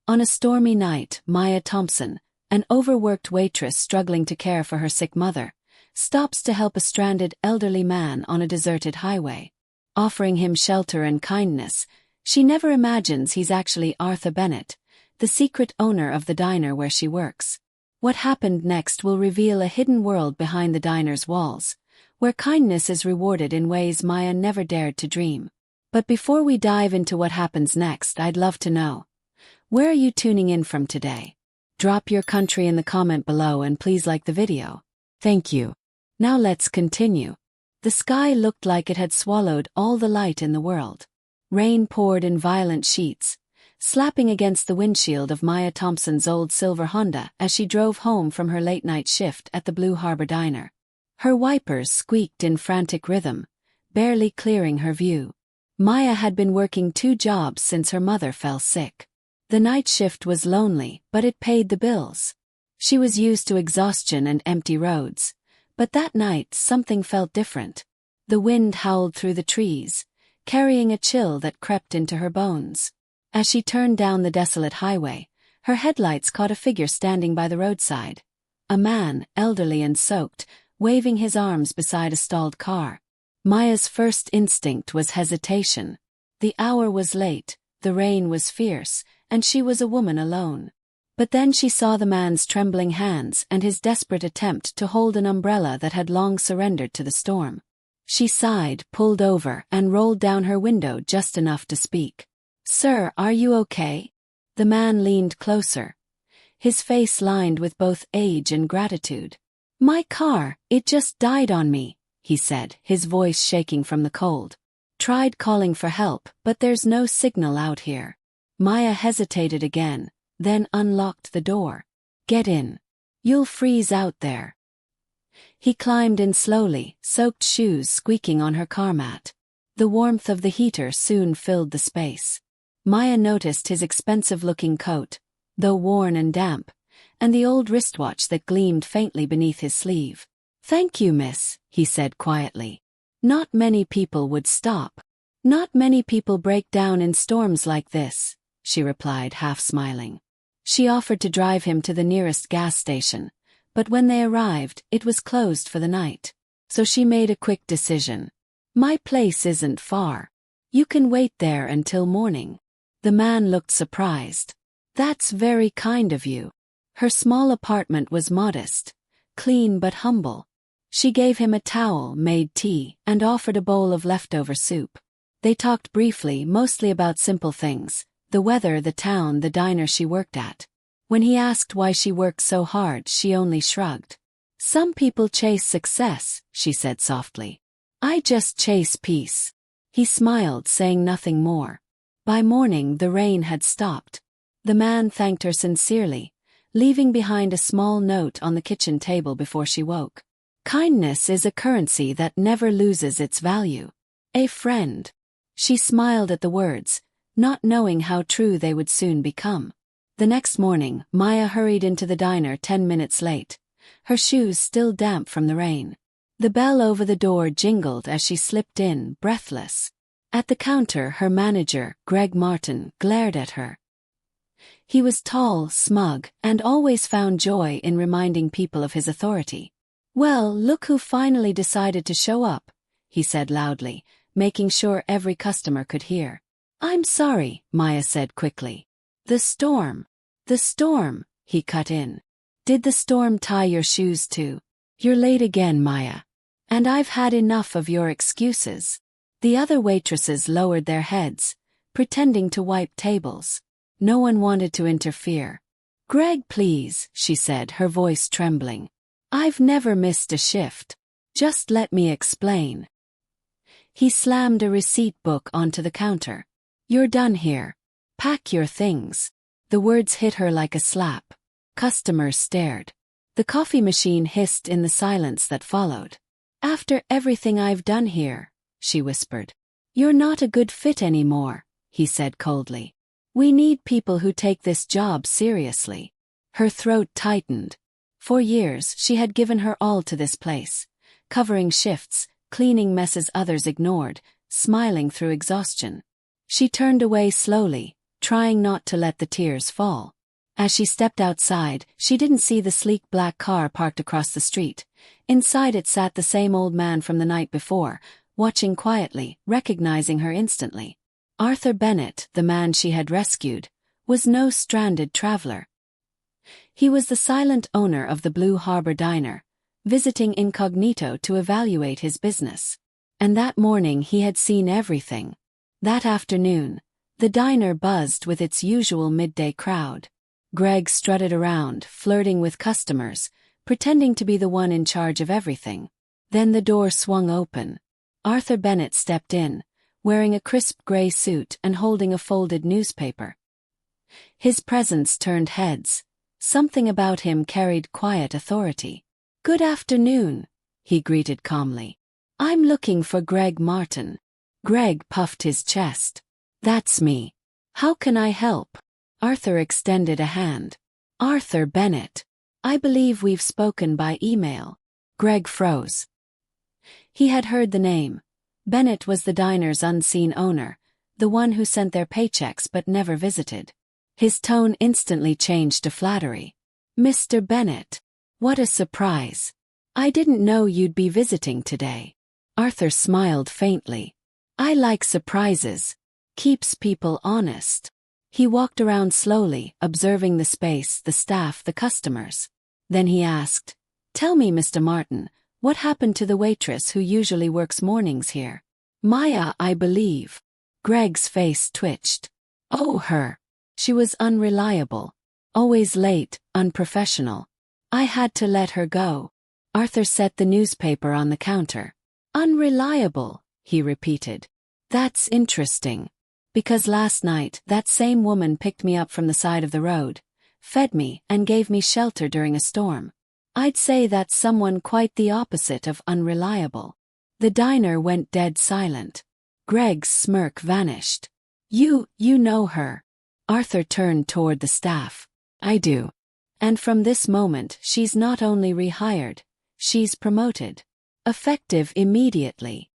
On a stormy night, Maya Thompson, an overworked waitress struggling to care for her sick mother, stops to help a stranded elderly man on a deserted highway. Offering him shelter and kindness, she never imagines he's actually Arthur Bennett, the secret owner of the diner where she works. What happened next will reveal a hidden world behind the diner's walls, where kindness is rewarded in ways Maya never dared to dream. But before we dive into what happens next, I'd love to know, where are you tuning in from today? Drop your country in the comment below and please like the video. Thank you. Now let's continue. The sky looked like it had swallowed all the light in the world. Rain poured in violent sheets, slapping against the windshield of Maya Thompson's old silver Honda as she drove home from her late-night shift at the Blue Harbor Diner. Her wipers squeaked in frantic rhythm, barely clearing her view. Maya had been working 2 jobs since her mother fell sick. The night shift was lonely, but it paid the bills. She was used to exhaustion and empty roads, but that night something felt different. The wind howled through the trees, carrying a chill that crept into her bones. As she turned down the desolate highway, her headlights caught a figure standing by the roadside. A man, elderly and soaked, waving his arms beside a stalled car. Maya's first instinct was hesitation. The hour was late, the rain was fierce, and she was a woman alone. But then she saw the man's trembling hands and his desperate attempt to hold an umbrella that had long surrendered to the storm. She sighed, pulled over, and rolled down her window just enough to speak. "Sir, are you okay?" The man leaned closer, his face lined with both age and gratitude. "My car, it just died on me," he said, his voice shaking from the cold. "Tried calling for help, but there's no signal out here." Maya hesitated again, then unlocked the door. "Get in. You'll freeze out there." He climbed in slowly, soaked shoes squeaking on her car mat. The warmth of the heater soon filled the space. Maya noticed his expensive-looking coat, though worn and damp, and the old wristwatch that gleamed faintly beneath his sleeve. "Thank you, miss," he said quietly. "Not many people would stop. Not many people break down in storms like this," she replied, half smiling. She offered to drive him to the nearest gas station, but when they arrived, it was closed for the night. So she made a quick decision. "My place isn't far. You can wait there until morning." The man looked surprised. "That's very kind of you." Her small apartment was modest, clean but humble. She gave him a towel, made tea, and offered a bowl of leftover soup. They talked briefly, mostly about simple things: the weather, the town, the diner she worked at. When he asked why she worked so hard, she only shrugged. "Some people chase success," she said softly. "I just chase peace." He smiled, saying nothing more. By morning, the rain had stopped. The man thanked her sincerely, leaving behind a small note on the kitchen table before she woke. "Kindness is a currency that never loses its value. A friend." She smiled at the words, not knowing how true they would soon become. The next morning, Maya hurried into the diner 10 minutes late, her shoes still damp from the rain. The bell over the door jingled as she slipped in, breathless. At the counter, her manager, Greg Martin, glared at her. He was tall, smug, and always found joy in reminding people of his authority. "Well, look who finally decided to show up," he said loudly, making sure every customer could hear. "I'm sorry," Maya said quickly. "The storm." "The storm," he cut in. "Did the storm tie your shoes too?" "You're late again, Maya. And I've had enough of your excuses." The other waitresses lowered their heads, pretending to wipe tables. No one wanted to interfere. "Greg, please," she said, her voice trembling. "I've never missed a shift. Just let me explain." He slammed a receipt book onto the counter. "You're done here. Pack your things." The words hit her like a slap. Customers stared. The coffee machine hissed in the silence that followed. "After everything I've done here," she whispered. "You're not a good fit anymore," he said coldly. "We need people who take this job seriously." Her throat tightened. For years, she had given her all to this place, covering shifts, cleaning messes others ignored, smiling through exhaustion. She turned away slowly, trying not to let the tears fall. As she stepped outside, she didn't see the sleek black car parked across the street. Inside it sat the same old man from the night before, watching quietly, recognizing her instantly. Arthur Bennett, the man she had rescued, was no stranded traveler. He was the silent owner of the Blue Harbor Diner, visiting incognito to evaluate his business. And that morning he had seen everything. That afternoon, the diner buzzed with its usual midday crowd. Greg strutted around, flirting with customers, pretending to be the one in charge of everything. Then the door swung open. Arthur Bennett stepped in, wearing a crisp gray suit and holding a folded newspaper. His presence turned heads. Something about him carried quiet authority. "Good afternoon," he greeted calmly. "I'm looking for Greg Martin." Greg puffed his chest. "That's me. How can I help?" Arthur extended a hand. "Arthur Bennett. I believe we've spoken by email." Greg froze. He had heard the name. Bennett was the diner's unseen owner, the one who sent their paychecks but never visited. His tone instantly changed to flattery. "Mr. Bennett. What a surprise. I didn't know you'd be visiting today." Arthur smiled faintly. "I like surprises. Keeps people honest." He walked around slowly, observing the space, the staff, the customers. Then he asked, "Tell me, Mr. Martin, what happened to the waitress who usually works mornings here?" "Maya, I believe." Greg's face twitched. "Oh, her. She was unreliable. Always late, unprofessional. I had to let her go." Arthur set the newspaper on the counter. "Unreliable," he repeated. "That's interesting. Because last night, that same woman picked me up from the side of the road, fed me, and gave me shelter during a storm. I'd say that's someone quite the opposite of unreliable." The diner went dead silent. Greg's smirk vanished. You know her." Arthur turned toward the staff. "I do. And from this moment she's not only rehired, she's promoted. Effective immediately."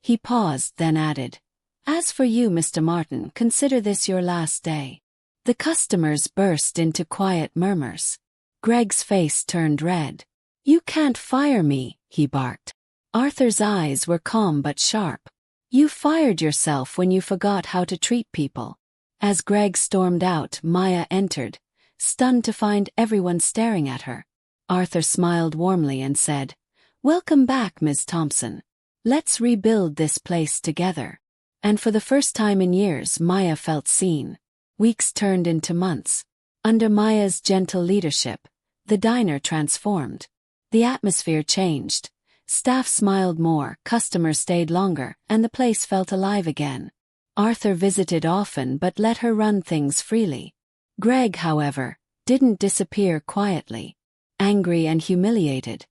He paused, then added, "As for you, Mr. Martin, consider this your last day." The customers burst into quiet murmurs. Greg's face turned red. "You can't fire me," he barked. Arthur's eyes were calm but sharp. "You fired yourself when you forgot how to treat people." As Greg stormed out, Maya entered, stunned to find everyone staring at her. Arthur smiled warmly and said, "Welcome back, Ms. Thompson. Let's rebuild this place together." And for the first time in years, Maya felt seen. Weeks turned into months. Under Maya's gentle leadership, the diner transformed. The atmosphere changed. Staff smiled more, customers stayed longer, and the place felt alive again. Arthur visited often but let her run things freely. Greg, however, didn't disappear quietly. Angry and humiliated,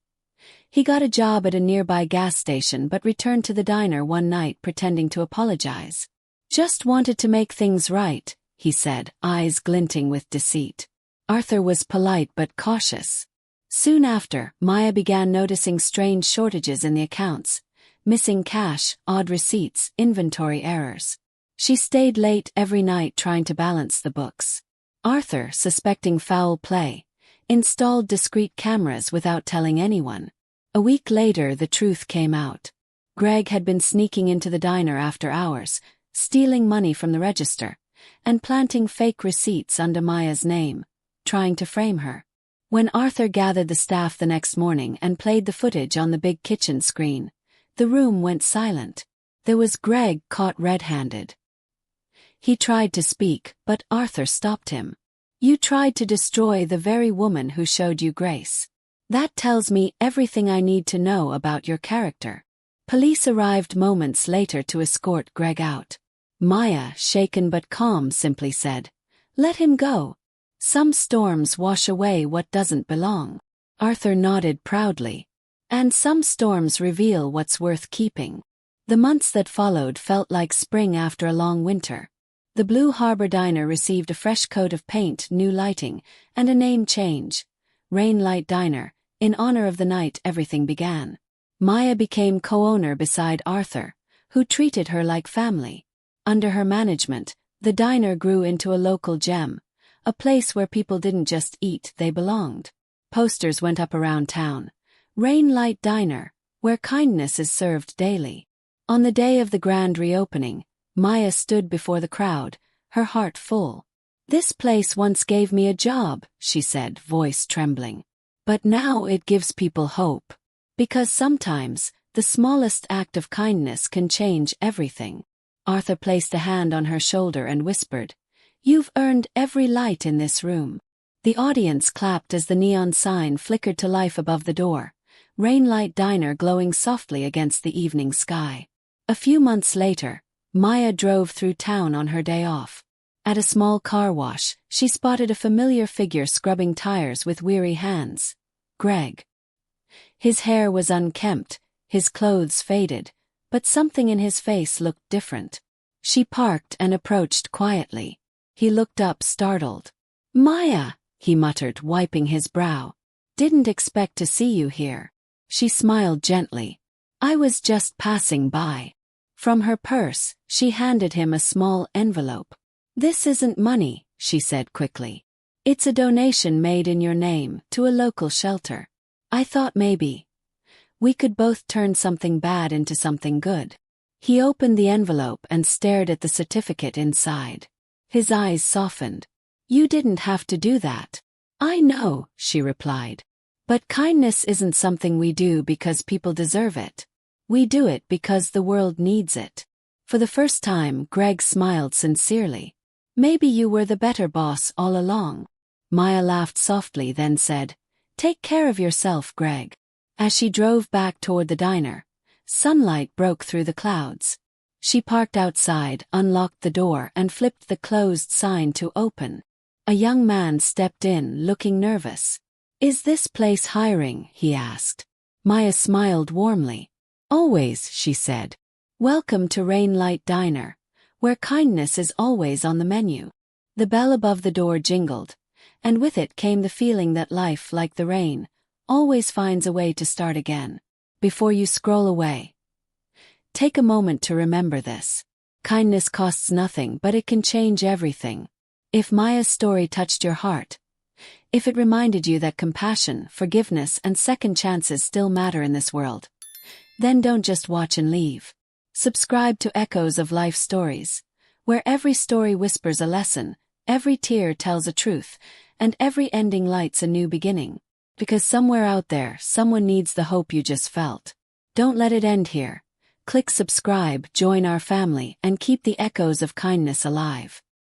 he got a job at a nearby gas station but returned to the diner one night pretending to apologize. "Just wanted to make things right," he said, eyes glinting with deceit. Arthur was polite but cautious. Soon after, Maya began noticing strange shortages in the accounts, missing cash, odd receipts, inventory errors. She stayed late every night trying to balance the books. Arthur, suspecting foul play, installed discreet cameras without telling anyone. A week later, the truth came out. Greg had been sneaking into the diner after hours, stealing money from the register, and planting fake receipts under Maya's name, trying to frame her. When Arthur gathered the staff the next morning and played the footage on the big kitchen screen, the room went silent. There was Greg caught red-handed. He tried to speak, but Arthur stopped him. "You tried to destroy the very woman who showed you grace. That tells me everything I need to know about your character." Police arrived moments later to escort Greg out. Maya, shaken but calm, simply said, "Let him go. Some storms wash away what doesn't belong." Arthur nodded proudly. "And some storms reveal what's worth keeping." The months that followed felt like spring after a long winter. The Blue Harbor Diner received a fresh coat of paint, new lighting, and a name change. Rainlight Diner, in honor of the night everything began. Maya became co-owner beside Arthur, who treated her like family. Under her management, The diner grew into a local gem, a place where people didn't just eat, they belonged. Posters went up around town. Rainlight Diner, where kindness is served daily. On the day of the grand reopening, Maya stood before the crowd, her heart full. "This place once gave me a job," she said, voice trembling. "But now it gives people hope. Because sometimes, the smallest act of kindness can change everything." Arthur placed a hand on her shoulder and whispered, "You've earned every light in this room." The audience clapped as the neon sign flickered to life above the door, Rainlight Diner glowing softly against the evening sky. A few months later, Maya drove through town on her day off. At a small car wash, she spotted a familiar figure scrubbing tires with weary hands. Greg. His hair was unkempt, his clothes faded, but something in his face looked different. She parked and approached quietly. He looked up, startled. "Maya," he muttered, wiping his brow. "Didn't expect to see you here." She smiled gently. "I was just passing by." From her purse, she handed him a small envelope. "This isn't money," she said quickly. "It's a donation made in your name to a local shelter. I thought maybe we could both turn something bad into something good." He opened the envelope and stared at the certificate inside. His eyes softened. "You didn't have to do that." "I know," she replied. "But kindness isn't something we do because people deserve it. We do it because the world needs it." For the first time, Greg smiled sincerely. "Maybe you were the better boss all along." Maya laughed softly, then said, "Take care of yourself, Greg." As she drove back toward the diner, sunlight broke through the clouds. She parked outside, unlocked the door, and flipped the closed sign to open. A young man stepped in, looking nervous. "Is this place hiring?" he asked. Maya smiled warmly. "Always," she said. "Welcome to Rainlight Diner, where kindness is always on the menu." The bell above the door jingled, and with it came the feeling that life, like the rain, always finds a way to start again. Before you scroll away, take a moment to remember this. Kindness costs nothing, but it can change everything. If Maya's story touched your heart, if it reminded you that compassion, forgiveness, and second chances still matter in this world, then don't just watch and leave. Subscribe to Echoes of Life Stories, where every story whispers a lesson, every tear tells a truth, and every ending lights a new beginning. Because somewhere out there, someone needs the hope you just felt. Don't let it end here. Click subscribe, join our family, and keep the echoes of kindness alive.